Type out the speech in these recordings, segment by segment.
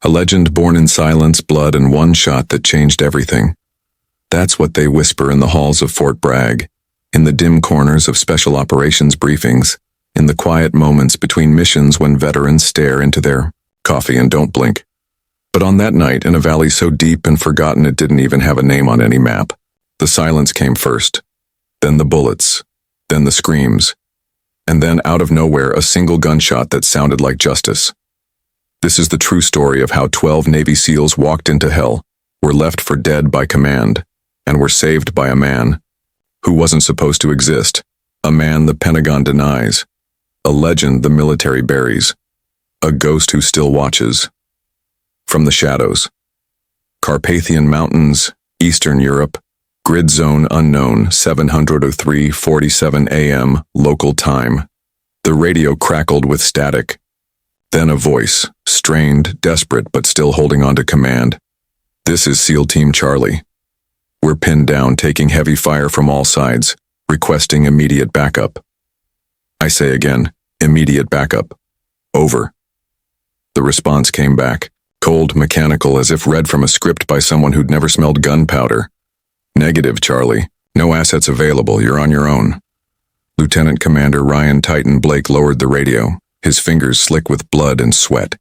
A legend born in silence, blood, and one shot that changed everything. That's what they whisper in the halls of Fort Bragg, in the dim corners of special operations briefings, in the quiet moments between missions when veterans stare into their coffee and don't blink. But on that night, in a valley so deep and forgotten it didn't even have a name on any map, the silence came first, then the bullets, then the screams, and then out of nowhere a single gunshot that sounded like justice. This is the true story of how 12 Navy SEALs walked into hell, were left for dead by command, and were saved by a man who wasn't supposed to exist, a man the Pentagon denies, a legend the military buries, a ghost who still watches. From the shadows. Carpathian Mountains, Eastern Europe, grid zone unknown, 7:03:47 a.m. local time. The radio crackled with static. Then a voice, strained, desperate, but still holding on to command. This is SEAL Team Charlie. We're pinned down, taking heavy fire from all sides, requesting immediate backup. I say again, immediate backup. Over. The response came back, cold, mechanical, as if read from a script by someone who'd never smelled gunpowder. Negative, Charlie. No assets available. You're on your own. Lieutenant Commander Ryan Titan Blake lowered the radio, his fingers slick with blood and sweat.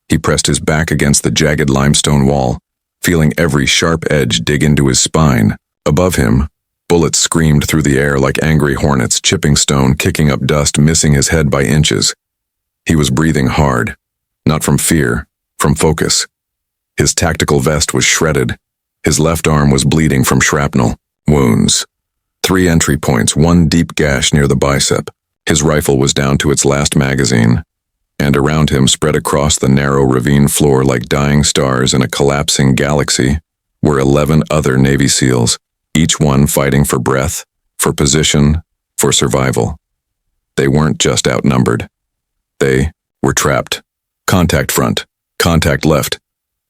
He pressed his back against the jagged limestone wall, feeling every sharp edge dig into his spine. Above him, bullets screamed through the air like angry hornets, chipping stone, kicking up dust, missing his head by inches. He was breathing hard, not from fear, from focus. His tactical vest was shredded. His left arm was bleeding from shrapnel wounds. 3 entry points, 1 deep gash near the bicep. His rifle was down to its last magazine, and around him, spread across the narrow ravine floor like dying stars in a collapsing galaxy, were 11 other Navy SEALs, each one fighting for breath, for position, for survival. They weren't just outnumbered. They were trapped. Contact front. Contact left.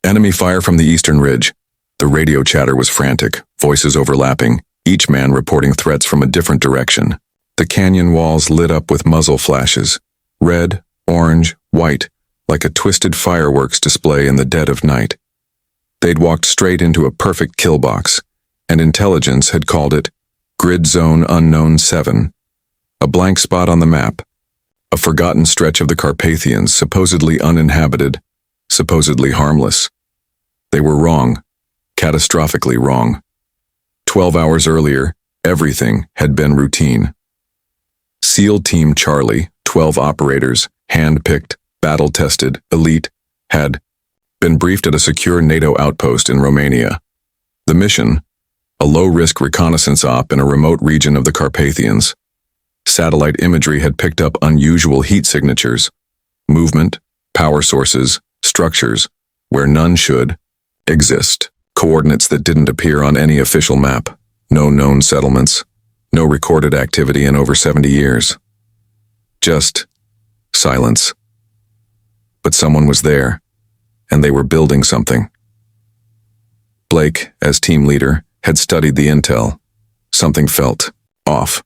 Enemy fire from the eastern ridge. The radio chatter was frantic, voices overlapping, each man reporting threats from a different direction. The canyon walls lit up with muzzle flashes, red, orange, white, like a twisted fireworks display in the dead of night. They'd walked straight into a perfect kill box, and intelligence had called it Grid Zone Unknown 7, a blank spot on the map, a forgotten stretch of the Carpathians, supposedly uninhabited, supposedly harmless. They were wrong, catastrophically wrong. 12 hours earlier, everything had been routine. SEAL Team Charlie, 12 operators, hand-picked, battle-tested, elite, had been briefed at a secure NATO outpost in Romania. The mission, a low-risk reconnaissance op in a remote region of the Carpathians. Satellite imagery had picked up unusual heat signatures, movement, power sources, structures, where none should exist. Coordinates that didn't appear on any official map. No known settlements. No recorded activity in over 70 years. Just silence. But someone was there, and they were building something. Blake, as team leader, had studied the intel. Something felt off.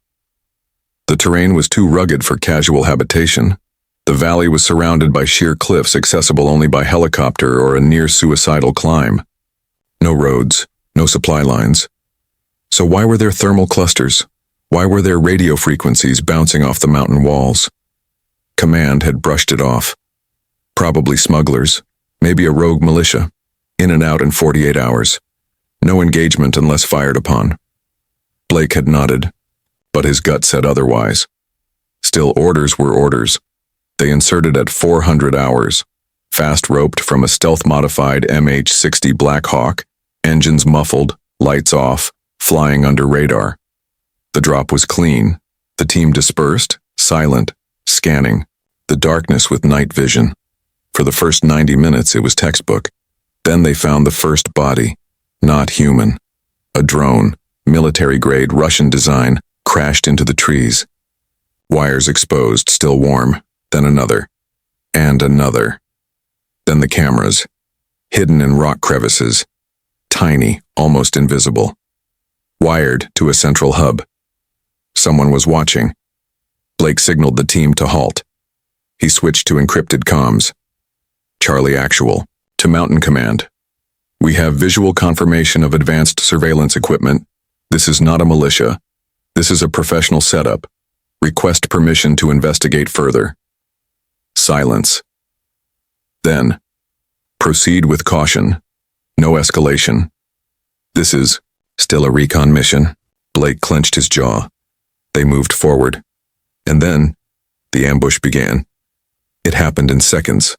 The terrain was too rugged for casual habitation. The valley was surrounded by sheer cliffs accessible only by helicopter or a near-suicidal climb. No roads, no supply lines. So why were there thermal clusters? Why were there radio frequencies bouncing off the mountain walls? Command had brushed it off. Probably smugglers, maybe a rogue militia. In and out in 48 hours. No engagement unless fired upon. Blake had nodded, but his gut said otherwise. Still, orders were orders. They inserted at 400 hours, fast-roped from a stealth-modified MH-60 Black Hawk, engines muffled, lights off, flying under radar. The drop was clean. The team dispersed, silent, scanning, the darkness with night vision. For the first 90 minutes, it was textbook. Then they found the first body, not human. A drone, military-grade Russian design, crashed into the trees. Wires exposed, still warm. Then another. And another. Then the cameras, hidden in rock crevices, tiny, almost invisible. Wired to a central hub. Someone was watching. Blake signaled the team to halt. He switched to encrypted comms. Charlie Actual, To Mountain Command. We have visual confirmation of advanced surveillance equipment. This is not a militia. This is a professional setup. Request permission to investigate further. Silence. Then, proceed with caution. No escalation. This is still a recon mission. Blake clenched his jaw. They moved forward. And then, the ambush began. It happened in seconds.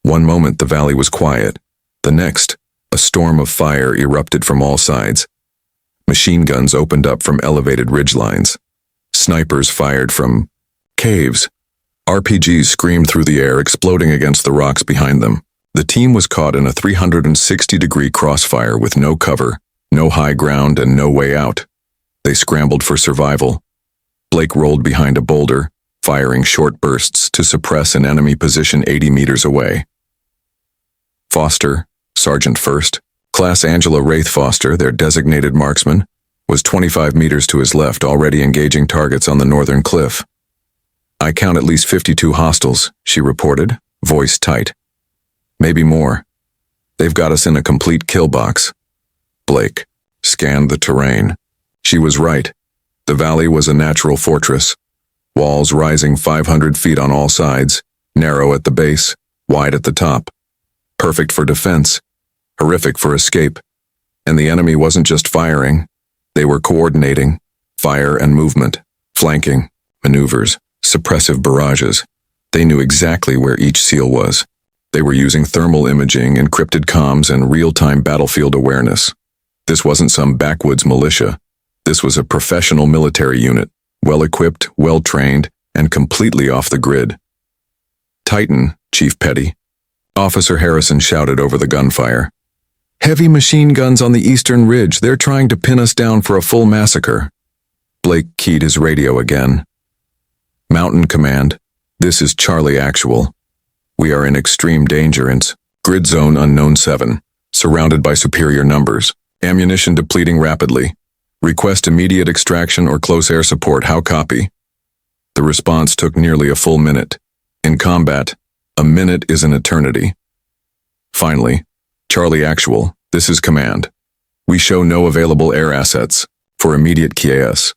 One moment the valley was quiet. The next, a storm of fire erupted from all sides. Machine guns opened up from elevated ridgelines. Snipers fired from caves. RPGs screamed through the air, exploding against the rocks behind them. The team was caught in a 360-degree crossfire with no cover, no high ground, and no way out. They scrambled for survival. Blake rolled behind a boulder, firing short bursts to suppress an enemy position 80 meters away. Foster, Sergeant First, Class Angela Wraith Foster, their designated marksman, was 25 meters to his left, already engaging targets on the northern cliff. "I count at least 52 hostiles," she reported, voice tight. "Maybe more. They've got us in a complete kill box." Blake scanned the terrain. She was right. The valley was a natural fortress. Walls rising 500 feet on all sides, narrow at the base, wide at the top. Perfect for defense, horrific for escape. And the enemy wasn't just firing. They were coordinating. Fire and movement, flanking, maneuvers, suppressive barrages. They knew exactly where each SEAL was. They were using thermal imaging, encrypted comms, and real-time battlefield awareness. This wasn't some backwoods militia. This was a professional military unit, well-equipped, well-trained, and completely off the grid. "Titan, Chief Petty," Officer Harrison shouted over the gunfire. "Heavy machine guns on the eastern ridge. They're trying to pin us down for a full massacre." Blake keyed his radio again. "Mountain Command, this is Charlie Actual. We are in extreme danger in Grid Zone Unknown 7, surrounded by superior numbers. Ammunition depleting rapidly. Request immediate extraction or close air support. How copy?" The response took nearly a full minute. In combat, a minute is an eternity. Finally, "Charlie Actual, this is Command. We show no available air assets for immediate KS.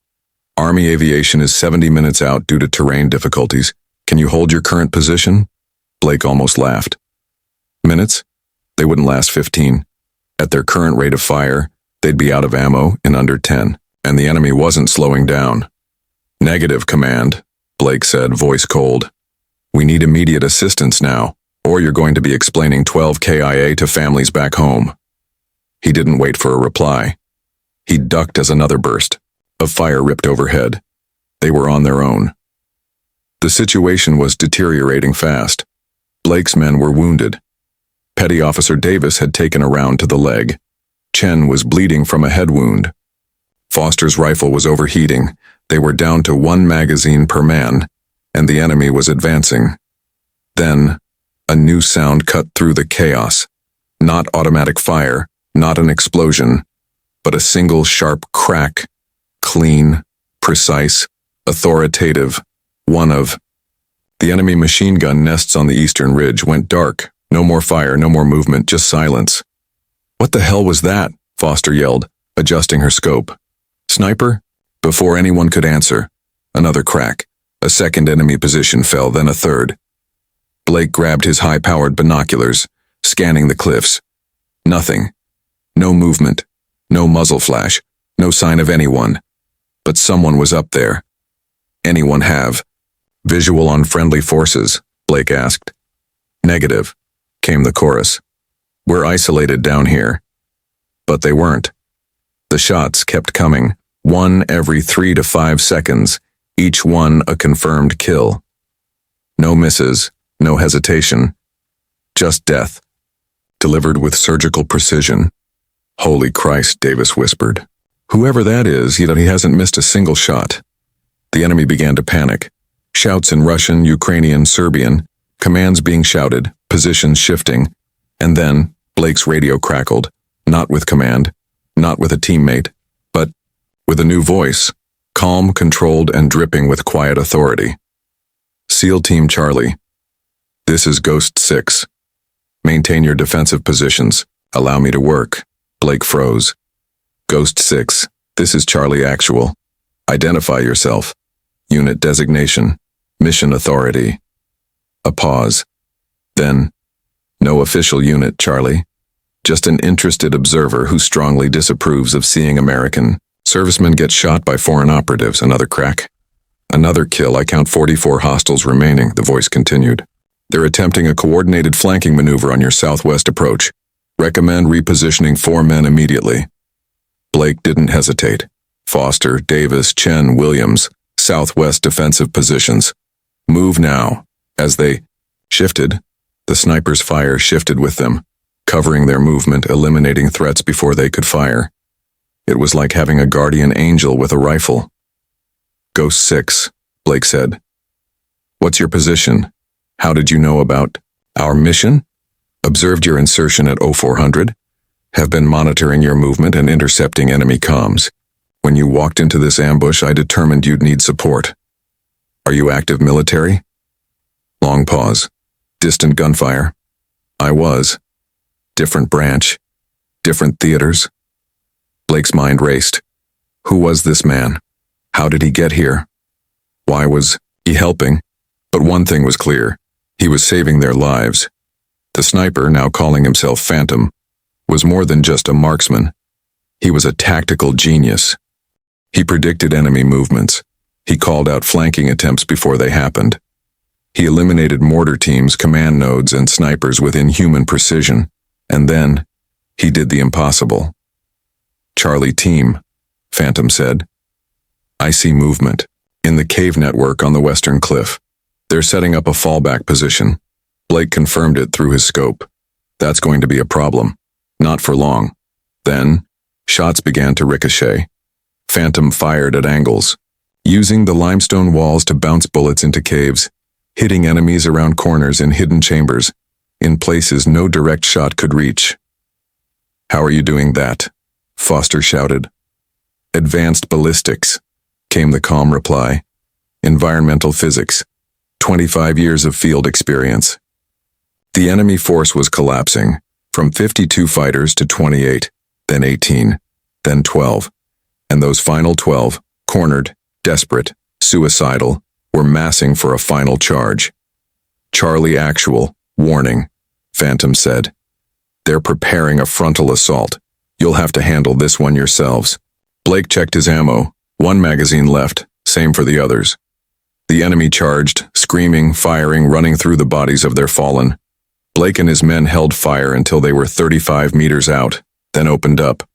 Army aviation is 70 minutes out due to terrain difficulties. Can you hold your current position?" Blake almost laughed. Minutes? They wouldn't last 15. At their current rate of fire, they'd be out of ammo in under 10, and the enemy wasn't slowing down. "Negative, Command," Blake said, voice cold. "We need immediate assistance now, or you're going to be explaining 12 KIA to families back home." He didn't wait for a reply. He ducked as another burst of fire ripped overhead. They were on their own. The situation was deteriorating fast. Blake's men were wounded. Petty Officer Davis had taken a round to the leg. Chen was bleeding from a head wound. Foster's rifle was overheating. They were down to 1 magazine per man, and the enemy was advancing. Then, a new sound cut through the chaos. Not automatic fire, not an explosion, but a single sharp crack. Clean, precise, authoritative. One of the enemy machine gun nests on the eastern ridge went dark. No more fire, no more movement, just silence. "What the hell was that?" Foster yelled, adjusting her scope. "Sniper?" Before anyone could answer, another crack. A second enemy position fell, then a third. Blake grabbed his high-powered binoculars, scanning the cliffs. Nothing. No movement. No muzzle flash. No sign of anyone. But someone was up there. "Anyone have visual on friendly forces?" Blake asked. "Negative," came the chorus. "We're isolated down here." But they weren't. The shots kept coming, one every 3 to 5 seconds, each one a confirmed kill. No misses, no hesitation. Just death. Delivered with surgical precision. "Holy Christ," Davis whispered. "Whoever that is, he hasn't missed a single shot." The enemy began to panic. Shouts in Russian, Ukrainian, Serbian, commands being shouted, positions shifting, and then Blake's radio crackled, not with command, not with a teammate, but with a new voice, calm, controlled, and dripping with quiet authority. "SEAL Team Charlie, this is Ghost 6. Maintain your defensive positions. Allow me to work. Blake froze. Ghost 6, this is Charlie Actual. Identify yourself. Unit designation. Mission authority. A pause. Then, no official unit, Charlie. Just an interested observer who strongly disapproves of seeing American servicemen get shot by foreign operatives. Another crack. Another kill. I count 44 hostiles remaining, the voice continued. They're attempting a coordinated flanking maneuver on your southwest approach. Recommend repositioning 4 men immediately. Blake didn't hesitate. Foster, Davis, Chen, Williams, southwest defensive positions. Move now. As they shifted, the sniper's fire shifted with them, covering their movement, eliminating threats before they could fire. It was like having a guardian angel with a rifle. Ghost 6, Blake said. What's your position? How did you know about our mission? Observed your insertion at 0400. Have been monitoring your movement and intercepting enemy comms. When you walked into this ambush, I determined you'd need support. Are you active military? Long pause. Distant gunfire. I was. Different branch. Different theaters. Blake's mind raced. Who was this man? How did he get here? Why was he helping? But one thing was clear. He was saving their lives. The sniper, now calling himself Phantom, was more than just a marksman. He was a tactical genius. He predicted enemy movements. He called out flanking attempts before they happened. He eliminated mortar teams, command nodes, and snipers with inhuman precision. And then, he did the impossible. Charlie team, Phantom said. I see movement. In the cave network on the western cliff. They're setting up a fallback position. Blake confirmed it through his scope. That's going to be a problem. Not for long. Then, shots began to ricochet. Phantom fired at angles, using the limestone walls to bounce bullets into caves, hitting enemies around corners in hidden chambers, in places no direct shot could reach. How are you doing that? Foster shouted. Advanced ballistics, came the calm reply. Environmental physics. 25 years of field experience. The enemy force was collapsing, from 52 fighters to 28, then 18, then 12. And those final 12, cornered, desperate, suicidal, were massing for a final charge. Charlie Actual, warning, Phantom said. They're preparing a frontal assault. You'll have to handle this one yourselves. Blake checked his ammo. 1 magazine left, same for the others. The enemy charged, screaming, firing, running through the bodies of their fallen. Blake and his men held fire until they were 35 meters out, then opened up.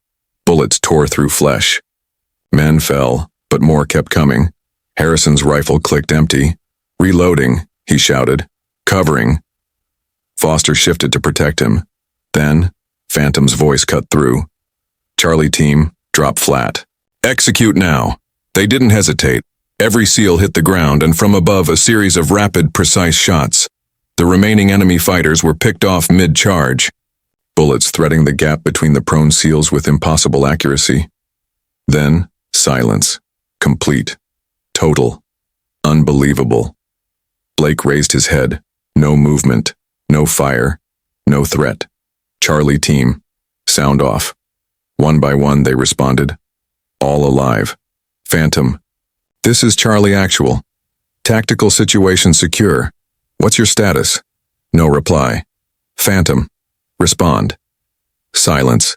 Bullets tore through flesh. Men fell, but more kept coming. Harrison's rifle clicked empty. Reloading, he shouted. Covering. Foster shifted to protect him. Then, Phantom's voice cut through. Charlie team, drop flat. Execute now. They didn't hesitate. Every SEAL hit the ground, and from above a series of rapid, precise shots. The remaining enemy fighters were picked off mid-charge. Bullets threading the gap between the prone SEALs with impossible accuracy. Then, silence. Complete. Total. Unbelievable. Blake raised his head. No movement. No fire. No threat. Charlie team. Sound off. One by one they responded. All alive. Phantom. This is Charlie Actual. Tactical situation secure. What's your status? No reply. Phantom. Respond. Silence.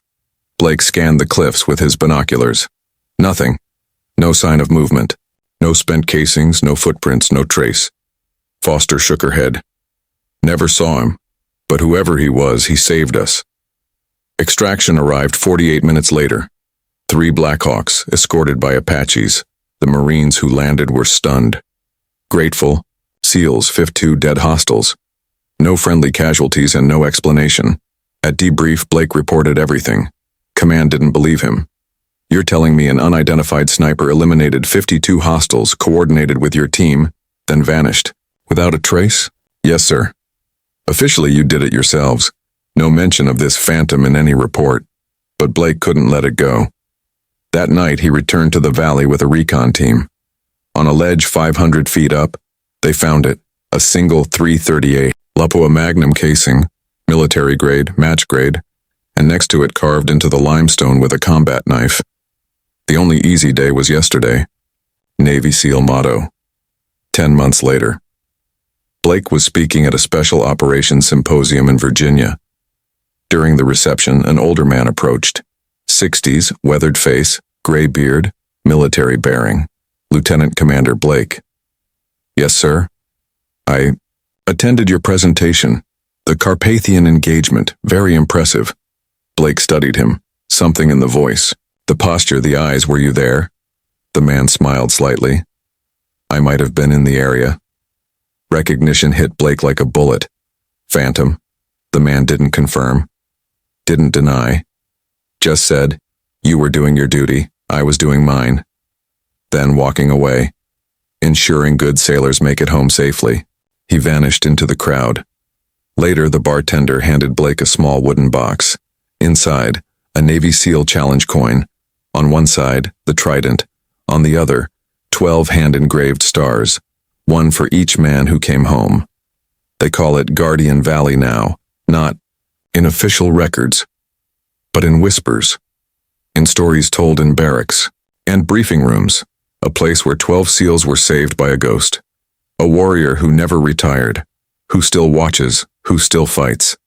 Blake scanned the cliffs with his binoculars. Nothing. No sign of movement. No spent casings, no footprints, no trace. Foster shook her head. Never saw him. But whoever he was, he saved us. Extraction arrived 48 minutes later. 3 Blackhawks, escorted by Apaches. The Marines who landed were stunned. Grateful. SEALs, 52 dead hostiles. No friendly casualties and no explanation. At debrief, Blake reported everything. Command didn't believe him. You're telling me an unidentified sniper eliminated 52 hostiles, coordinated with your team, then vanished? Without a trace? Yes, sir. Officially, you did it yourselves. No mention of this Phantom in any report. But Blake couldn't let it go. That night, he returned to the valley with a recon team. On a ledge 500 feet up, they found it, a single .338 Lapua Magnum casing, military grade, match grade, and next to it carved into the limestone with a combat knife. The only easy day was yesterday. Navy SEAL motto. 10 months later. Blake was speaking at a special operations symposium in Virginia. During the reception, an older man approached. 60s, weathered face, gray beard, military bearing. Lieutenant Commander Blake. Yes, sir. I attended your presentation. The Carpathian engagement, very impressive. Blake studied him. Something in the voice. The posture, the eyes, were you there? The man smiled slightly. I might have been in the area. Recognition hit Blake like a bullet. Phantom. The man didn't confirm. Didn't deny. Just said, you were doing your duty, I was doing mine. Then walking away. Ensuring good sailors make it home safely. He vanished into the crowd. Later, the bartender handed Blake a small wooden box. Inside, a Navy SEAL challenge coin. On one side, the trident. On the other, 12 hand-engraved stars. One for each man who came home. They call it Guardian Valley now, not in official records, but in whispers, in stories told in barracks and briefing rooms, a place where 12 SEALs were saved by a ghost. A warrior who never retired, who still watches, who still fights.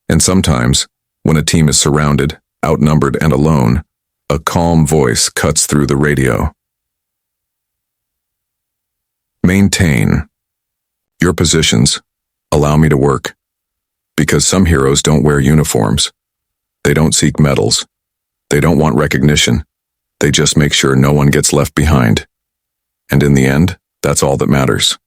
And sometimes, when a team is surrounded, outnumbered and alone, a calm voice cuts through the radio. Maintain your positions. Allow me to work. Because some heroes don't wear uniforms. They don't seek medals. They don't want recognition. They just make sure no one gets left behind. And in the end, that's all that matters.